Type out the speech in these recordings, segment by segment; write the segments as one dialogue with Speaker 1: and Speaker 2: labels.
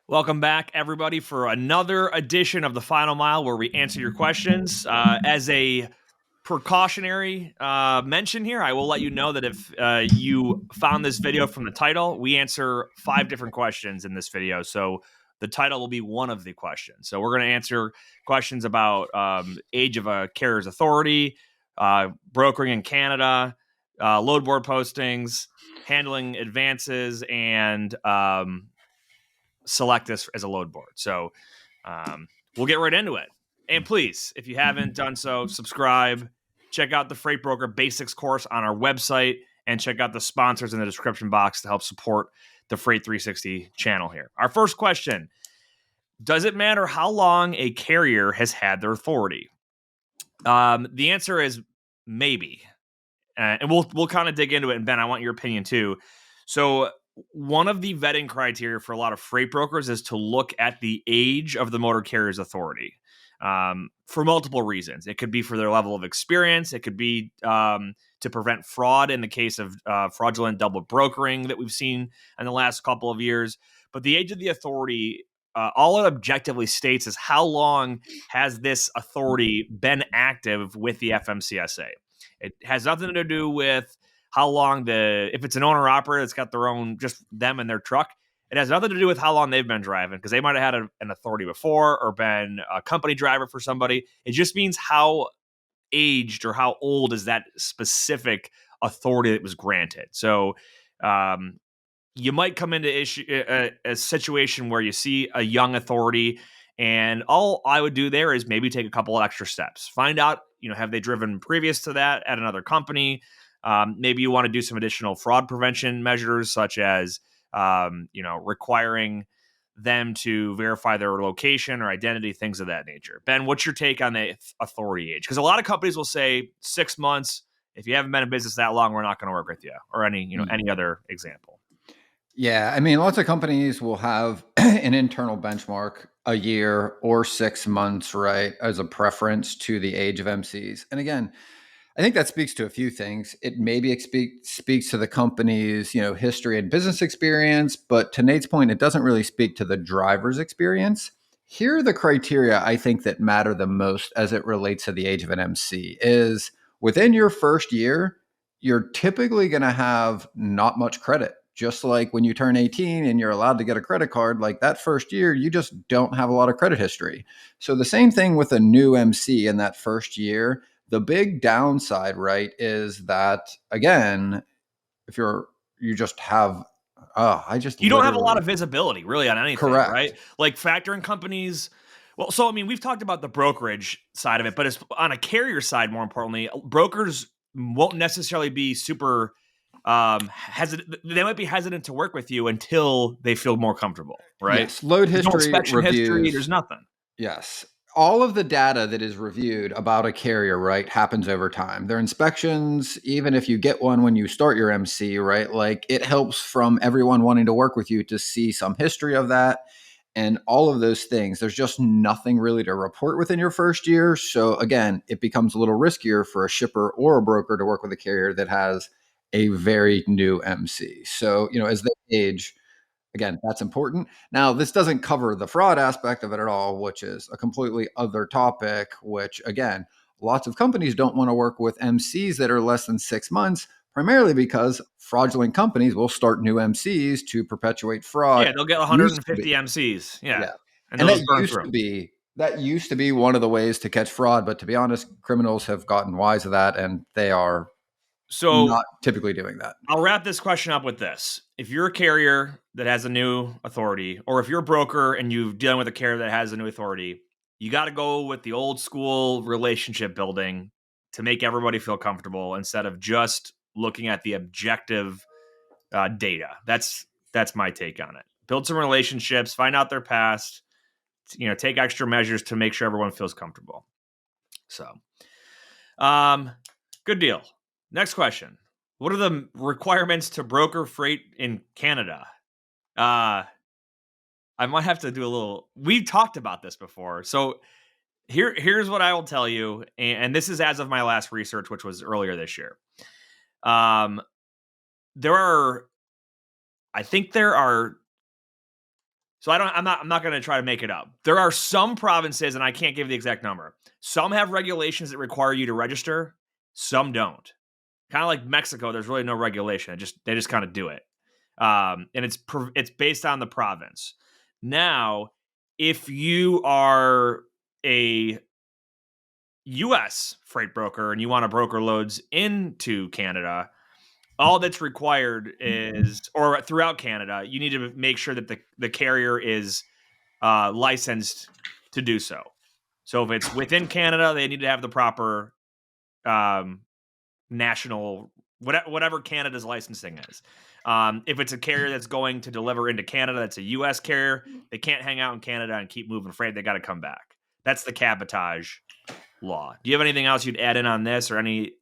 Speaker 1: Welcome back, everybody, for another edition of the Final Mile, where we answer your questions. As a precautionary mention here, I will let you know that if you found this video from the title, we answer 5 different questions in this video. So the title will be one of the questions. So we're going to answer questions about age of a carrier's authority, brokering in Canada, load board postings, handling advances, and Selectus as a load board. So we'll get right into it. And please, if you haven't done so, subscribe. Check out the Freight Broker Basics course on our website, and check out the sponsors in the description box to help support the Freight 360 channel here. Our first question: does it matter how long a carrier has had their authority? The answer is maybe, and we'll kind of dig into it. And Ben, I want your opinion too. So one of the vetting criteria for a lot of freight brokers is to look at the age of the motor carrier's authority, for multiple reasons. It could be for their level of experience. It could be to prevent fraud in the case of fraudulent double brokering that we've seen in the last couple of years. But the age of the authority, all it objectively states is how long has this authority been active with the FMCSA. It has nothing to do with how long if it's an owner operator that's got their own, just them and their truck. It has nothing to do with how long they've been driving, because they might have had an authority before or been a company driver for somebody. It just means how aged or how old is that specific authority that was granted. So you might come into a situation where you see a young authority, and all I would do there is maybe take a couple of extra steps. Find out, have they driven previous to that at another company? Maybe you want to do some additional fraud prevention measures, such as, requiring them to verify their location or identity, things of that nature. Ben, what's your take on the authority age? Because a lot of companies will say 6 months. If you haven't been in business that long, we're not going to work with you, or any other example.
Speaker 2: Yeah, I mean, lots of companies will have an internal benchmark, a year or 6 months, right, as a preference to the age of MCs. And again, I think that speaks to a few things. It maybe speaks to the company's, history and business experience, but to Nate's point, it doesn't really speak to the driver's experience. Here are the criteria I think that matter the most as it relates to the age of an MC is within your first year, you're typically going to have not much credit. Just like when you turn 18 and you're allowed to get a credit card, like that first year, you just don't have a lot of credit history. So the same thing with a new MC in that first year. The big downside, right, is that again, if you just have,
Speaker 1: you don't have a lot of visibility really on anything,
Speaker 2: correct,
Speaker 1: right? Like factoring companies. Well, so I mean, we've talked about the brokerage side of it, but it's on a carrier side, more importantly, brokers won't necessarily be super hesitant. They might be hesitant to work with you until they feel more comfortable, right?
Speaker 2: Yes, load
Speaker 1: There's no
Speaker 2: history
Speaker 1: inspection history.
Speaker 2: reviews.
Speaker 1: There's nothing.
Speaker 2: Yes. All of the data that is reviewed about a carrier, right, happens over time. Their inspections, even if you get one when you start your MC, right, like it helps from everyone wanting to work with you to see some history of that and all of those things. There's just nothing really to report within your first year. So again, it becomes a little riskier for a shipper or a broker to work with a carrier that has a very new MC. So, as they age, again, that's important. Now, this doesn't cover the fraud aspect of it at all, which is a completely other topic, which, again, lots of companies don't want to work with MCs that are less than 6 months, primarily because fraudulent companies will start new MCs to perpetuate fraud.
Speaker 1: Yeah, they'll get 150 MCs. Yeah. And
Speaker 2: And
Speaker 1: they'll just burn through.
Speaker 2: that used to be one of the ways to catch fraud. But to be honest, criminals have gotten wise of that, and they are not typically doing that.
Speaker 1: I'll wrap this question up with this. If you're a carrier that has a new authority, or if you're a broker and you're dealing with a carrier that has a new authority, you got to go with the old school relationship building to make everybody feel comfortable instead of just looking at the objective data. That's my take on it. Build some relationships, find out their past, take extra measures to make sure everyone feels comfortable. So, good deal. Next question. What are the requirements to broker freight in Canada? I might have to do a little. We've talked about this before. So here's what I will tell you. And this is as of my last research, which was earlier this year. There are So I'm not going to try to make it up. There are some provinces, and I can't give the exact number. Some have regulations that require you to register. Some don't. Kind of like Mexico, there's really no regulation. They just kind of do it, and it's based on the province. Now, if you are a U.S. freight broker and you want to broker loads into Canada, all that's required is, or throughout Canada, you need to make sure that the carrier is licensed to do so. So if it's within Canada, they need to have the proper national, whatever Canada's licensing is. If it's a carrier that's going to deliver into Canada, that's a U.S. carrier, they can't hang out in Canada and keep moving freight. They got to come back. That's the cabotage law. Do you have anything else you'd add in on this, or any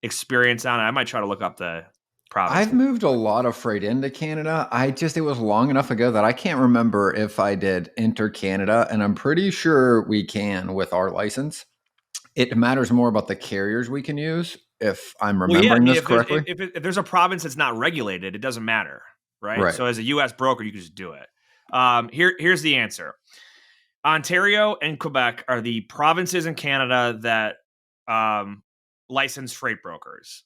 Speaker 1: experience on it? I might try to look up the province.
Speaker 2: I've moved a lot of freight into Canada. It was long enough ago that I can't remember if I did enter Canada, and I'm pretty sure we can with our license. It matters more about the carriers we can use, if I'm remembering this correctly.
Speaker 1: If there's a province that's not regulated, it doesn't matter, right? So as a U.S. broker, you can just do it. Here's the answer. Ontario and Quebec are the provinces in Canada that license freight brokers.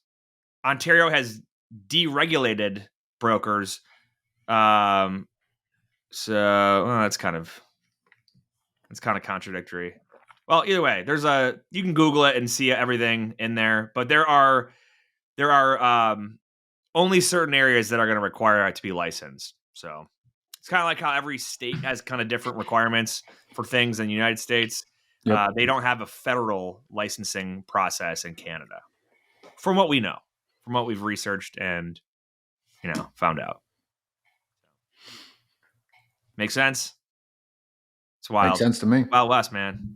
Speaker 1: Ontario has deregulated brokers. So that's kind of contradictory. Well, either way, you can Google it and see everything in there, but there are only certain areas that are going to require it to be licensed. So it's kind of like how every state has kind of different requirements for things in the United States. Yep. They don't have a federal licensing process in Canada, from what we know, from what we've researched and found out. Make sense? It's wild.
Speaker 2: Makes sense to me.
Speaker 1: Wild West, man.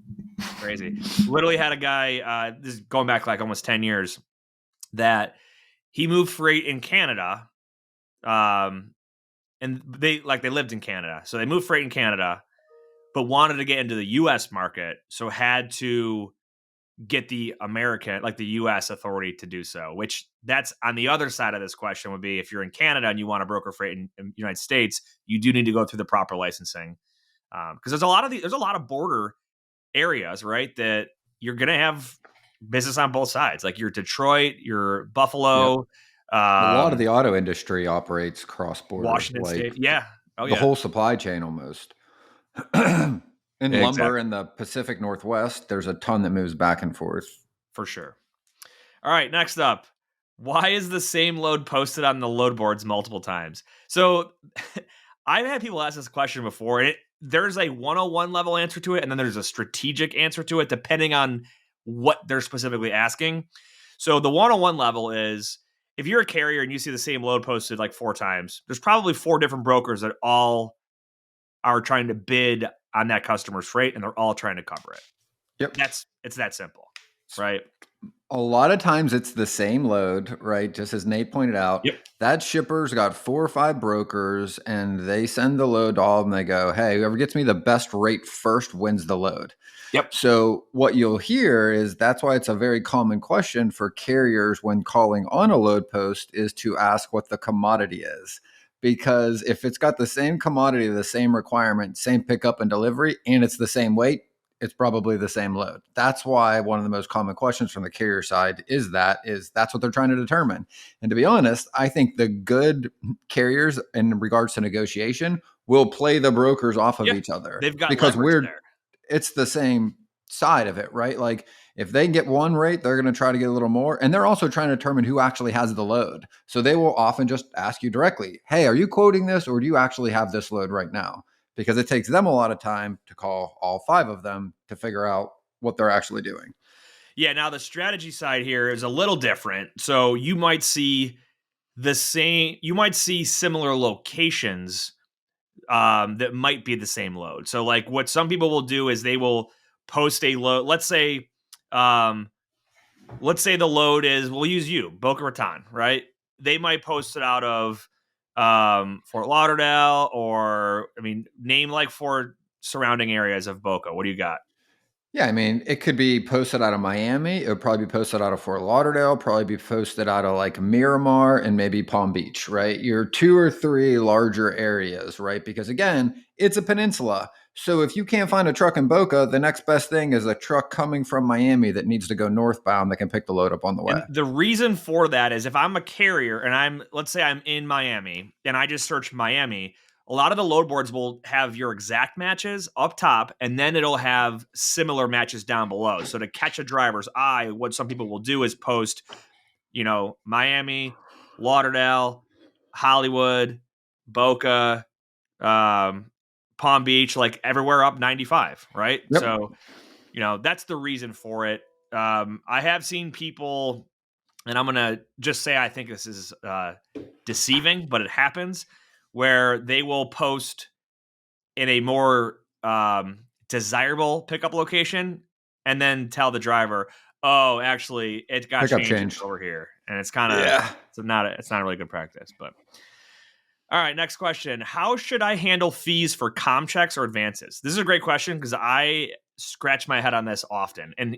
Speaker 1: Crazy. Literally had a guy, this is going back like almost 10 years, that he moved freight in Canada. And they lived in Canada. So they moved freight in Canada, but wanted to get into the US market. So had to get the American, like the US authority to do so, which that's on the other side of this question would be, if you're in Canada and you want to broker freight in the United States, you do need to go through the proper licensing. Because there's a lot of border areas, right, that you're going to have business on both sides. Like your Detroit, your Buffalo. Yep.
Speaker 2: A lot of the auto industry operates cross-border.
Speaker 1: Washington State. Yeah.
Speaker 2: The whole supply chain almost. In lumber in the Pacific Northwest, there's a ton that moves back and forth.
Speaker 1: For sure. All right, next up. Why is the same load posted on the load boards multiple times? So I've had people ask this question before, and there's a 101 level answer to it, and then there's a strategic answer to it, depending on what they're specifically asking. So the 101 level is, if you're a carrier and you see the same load posted like 4 times, there's probably 4 different brokers that all are trying to bid on that customer's freight, and they're all trying to cover it.
Speaker 2: Yep.
Speaker 1: It's that simple, right?
Speaker 2: A lot of times it's the same load, right? Just as Nate pointed out,
Speaker 1: yep.
Speaker 2: That shipper's got 4 or 5 brokers, and they send the load to all of them. They go, hey, whoever gets me the best rate first wins the load.
Speaker 1: Yep.
Speaker 2: So what you'll hear is, that's why it's a very common question for carriers when calling on a load post, is to ask what the commodity is. Because if it's got the same commodity, the same requirement, same pickup and delivery, and it's the same weight, it's probably the same load. That's why one of the most common questions from the carrier side is that's what they're trying to determine. And to be honest, I think the good carriers in regards to negotiation will play the brokers off of each other.
Speaker 1: They've got
Speaker 2: because
Speaker 1: there.
Speaker 2: It's the same side of it, right? Like if they get one rate, they're going to try to get a little more. And they're also trying to determine who actually has the load. So they will often just ask you directly, hey, are you quoting this, or do you actually have this load right now? Because it takes them a lot of time to call all 5 of them to figure out what they're actually doing.
Speaker 1: Yeah. Now the strategy side here is a little different. So you might see similar locations that might be the same load. So like what some people will do is they will post a load. Let's say the load is, we'll use Boca Raton, right? They might post it out of Fort Lauderdale, or name like 4 surrounding areas of Boca. What do you got?
Speaker 2: Yeah, I mean, it could be posted out of Miami. It would probably be posted out of Fort Lauderdale, probably be posted out of like Miramar and maybe Palm Beach, right? Your 2 or 3 larger areas, right? Because again, it's a peninsula. So if you can't find a truck in Boca, the next best thing is a truck coming from Miami that needs to go northbound that can pick the load up on the way.
Speaker 1: And the reason for that is if I'm a carrier and let's say I'm in Miami and I just search Miami, a lot of the load boards will have your exact matches up top and then it'll have similar matches down below. So to catch a driver's eye, what some people will do is post, Miami, Lauderdale, Hollywood, Boca, Palm Beach, like everywhere up 95, right?
Speaker 2: Yep.
Speaker 1: So, that's the reason for it. I have seen people, and I'm going to just say I think this is deceiving, but it happens, where they will post in a more desirable pickup location and then tell the driver, oh, actually, it got
Speaker 2: Pickup
Speaker 1: changed
Speaker 2: changed.
Speaker 1: over here. And it's kind of,
Speaker 2: Yeah.
Speaker 1: it's not a really good practice, but. All right, next question. How should I handle fees for com checks or advances? This is a great question because I scratch my head on this often. And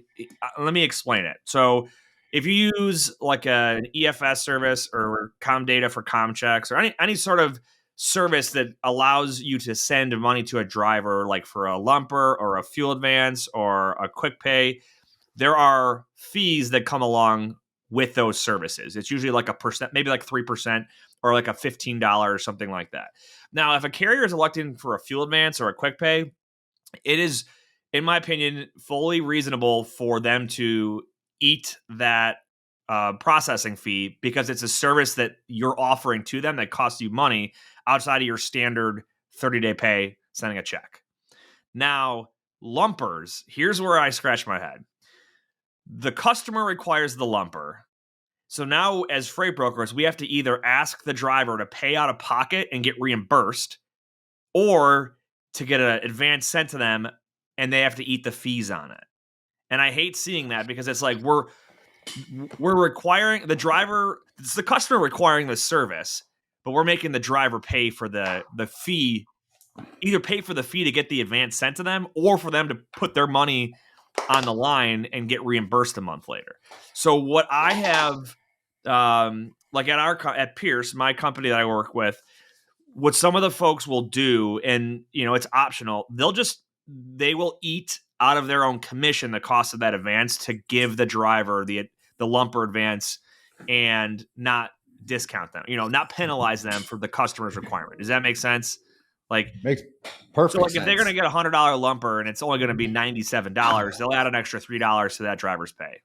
Speaker 1: let me explain it. So, if you use like an EFS service or com data for com checks or any sort of service that allows you to send money to a driver, like for a lumper or a fuel advance or a quick pay, there are fees that come along with those services. It's usually like a percent, maybe like 3% or like a $15 or something like that. Now, if a carrier is electing for a fuel advance or a quick pay, it is, in my opinion, fully reasonable for them to eat that processing fee because it's a service that you're offering to them that costs you money outside of your standard 30-day pay sending a check. Now, lumpers, here's where I scratch my head. The customer requires the lumper. So now, as freight brokers, we have to either ask the driver to pay out of pocket and get reimbursed or to get an advance sent to them and they have to eat the fees on it. And I hate seeing that because it's like we're requiring the driver, it's the customer requiring the service, but we're making the driver pay for the fee, either pay for the fee to get the advance sent to them or for them to put their money on the line and get reimbursed a month later. So what I have, like at Pierce, my company that I work with, what some of the folks will do, and it's optional, they will eat out of their own commission the cost of that advance to give the driver the lumper advance and not discount them, not penalize them for the customer's requirement. Does that make sense? Like,
Speaker 2: makes perfect
Speaker 1: so like
Speaker 2: sense.
Speaker 1: if they're going to get $100 lumper and it's only going to be $97, they'll add an extra $3 to that driver's pay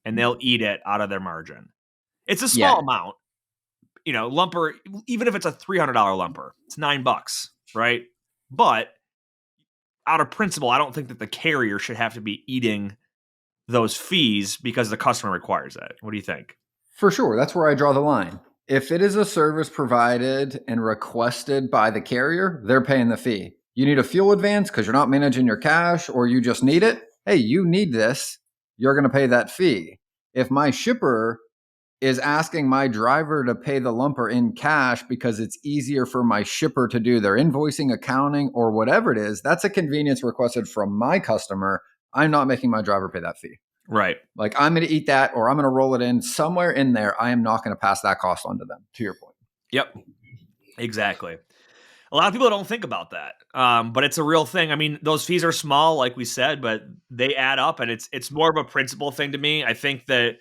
Speaker 1: and they'll eat it out of their margin. It's a small amount, lumper, even if it's a $300 lumper, it's $9, right? But out of principle, I don't think that the carrier should have to be eating those fees because the customer requires it. What do you think?
Speaker 2: For sure. That's where I draw the line. If it is a service provided and requested by the carrier, they're paying the fee. You need a fuel advance because you're not managing your cash or you just need it. Hey, you need this. You're going to pay that fee. If my shipper is asking my driver to pay the lumper in cash because it's easier for my shipper to do their invoicing, accounting, or whatever it is, that's a convenience requested from my customer. I'm not making my driver pay that fee.
Speaker 1: Right.
Speaker 2: Like I'm going to eat that or I'm going to roll it in somewhere in there. I am not going to pass that cost on to them, to your point.
Speaker 1: Yep. Exactly. A lot of people don't think about that, but it's a real thing. I mean, those fees are small, like we said, but they add up, and it's more of a principle thing to me. I think that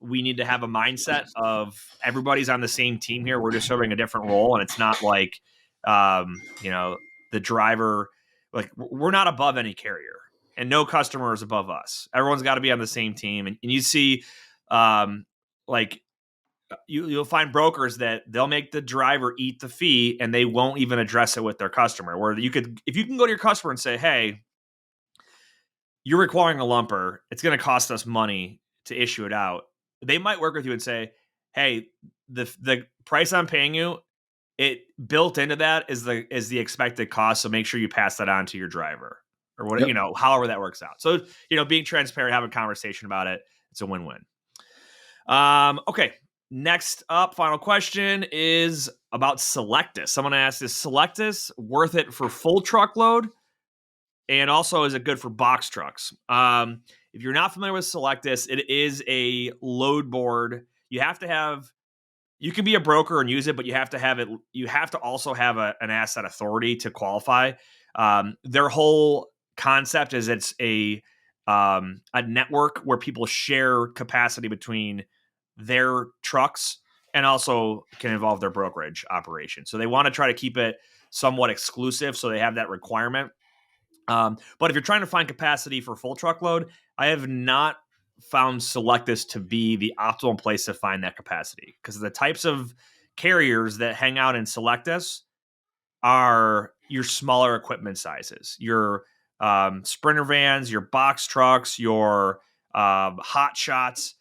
Speaker 1: we need to have a mindset of everybody's on the same team here. We're just serving a different role, and it's not like the driver. Like we're not above any carrier. And no customer is above us. Everyone's got to be on the same team. And you see, you'll find brokers that they'll make the driver eat the fee and they won't even address it with their customer. Where if you can go to your customer and say, hey, you're requiring a lumper, it's going to cost us money to issue it out. They might work with you and say, hey, the price I'm paying you, it built into that is the expected cost. So make sure you pass that on to your driver. Or what, however that works out. So, being transparent, have a conversation about it. It's a win-win. Okay. Next up, final question is about Selectus. Someone asked, is Selectus worth it for full truckload? and also is it good for box trucks? If you're not familiar with Selectus, it is a load board. You have to have. You can be a broker and use it, but you have to have it. You have to also have an asset authority to qualify. Their whole concept is it's a network where people share capacity between their trucks and also can involve their brokerage operation. So they want to try to keep it somewhat exclusive, so they have that requirement. But if you're trying to find capacity for full truckload, I have not found Selectus to be the optimal place to find that capacity, because the types of carriers that hang out in Selectus are your smaller equipment sizes, your sprinter vans, your box trucks, your hot shots.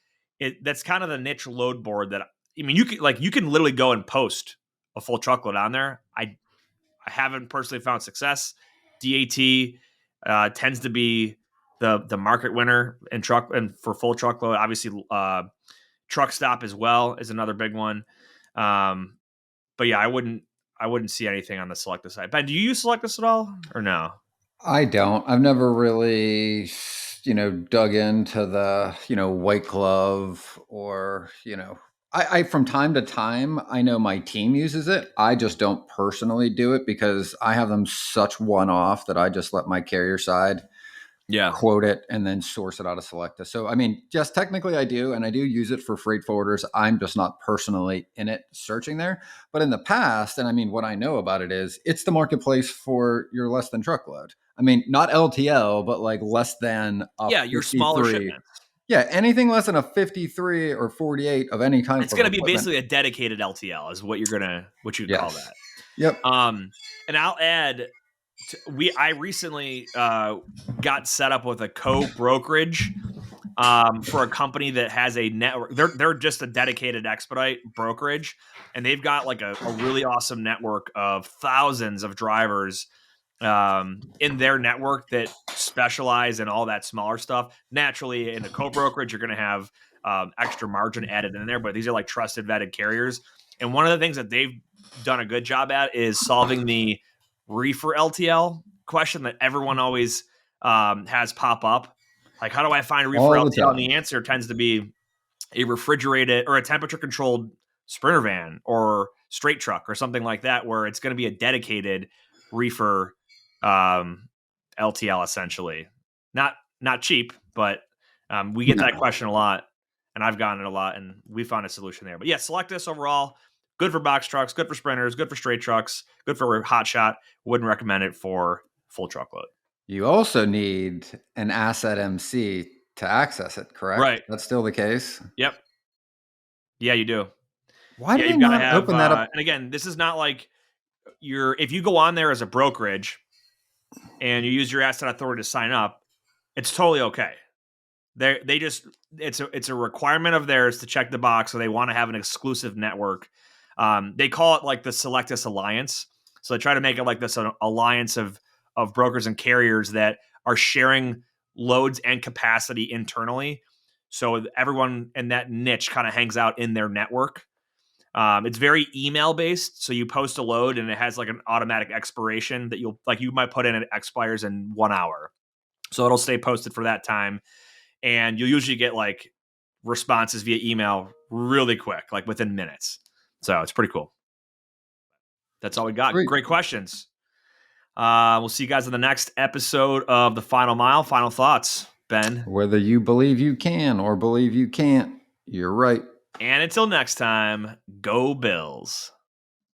Speaker 1: That's kind of the niche load board that, I mean, you can literally go and post a full truckload on there. I haven't personally found success. DAT tends to be the market winner in truck and for full truckload. Obviously, Truck Stop as well is another big one. But yeah, I wouldn't see anything on the Selectus side. Ben, do you use Selectus at all or no?
Speaker 2: I don't. I've never really, dug into the, white glove or, I from time to time, I know my team uses it. I just don't personally do it because I have them such one off that I just let my carrier side quote it and then source it out of Selecta. So, I mean, yes, technically I do, and I do use it for freight forwarders. I'm just not personally in it searching there. But in the past, and I mean, what I know about it is it's the marketplace for your less than truckload. I mean, not LTL, but like less than
Speaker 1: your smaller shipments.
Speaker 2: Yeah, anything less than a 53 or 48 of any kind.
Speaker 1: It's going to be basically a dedicated LTL is what you'd call that.
Speaker 2: Yep.
Speaker 1: And I'll add, I recently got set up with a co-brokerage for a company that has a network. They're just a dedicated expedite brokerage, and they've got like a really awesome network of thousands of drivers in their network that specialize in all that smaller stuff. Naturally, in a co-brokerage, you're going to have extra margin added in there, but these are like trusted, vetted carriers. And one of the things that they've done a good job at is solving the reefer LTL question that everyone always has pop up. Like, how do I find reefer LTL? And the answer tends to be a refrigerated or a temperature controlled sprinter van or straight truck or something like that, where it's going to be a dedicated reefer LTL, essentially. Not cheap, but we get that question a lot, and I've gotten it a lot, and we found a solution there. But yeah, Selectus overall, good for box trucks, good for sprinters, good for straight trucks, good for hot shot. Wouldn't recommend it for full truckload.
Speaker 2: You also need an asset MC to access it, correct?
Speaker 1: Right.
Speaker 2: That's still the case?
Speaker 1: Yep. Yeah, you do.
Speaker 2: Why do you not open that up?
Speaker 1: And again, this is not like if you go on there as a brokerage and you use your asset authority to sign up, it's totally okay. It's a requirement of theirs to check the box, so they want to have an exclusive network. They call it like the Selectus Alliance. So they try to make it like this an alliance of brokers and carriers that are sharing loads and capacity internally. So everyone in that niche kind of hangs out in their network. It's very email based. So you post a load and it has like an automatic expiration that you might put in, it expires in 1 hour. So it'll stay posted for that time. And you'll usually get like responses via email really quick, like within minutes. So it's pretty cool. That's all we got. Great questions. We'll see you guys in the next episode of The Final Mile. Final thoughts, Ben?
Speaker 2: Whether you believe you can or believe you can't, you're right.
Speaker 1: And until next time, go Bills.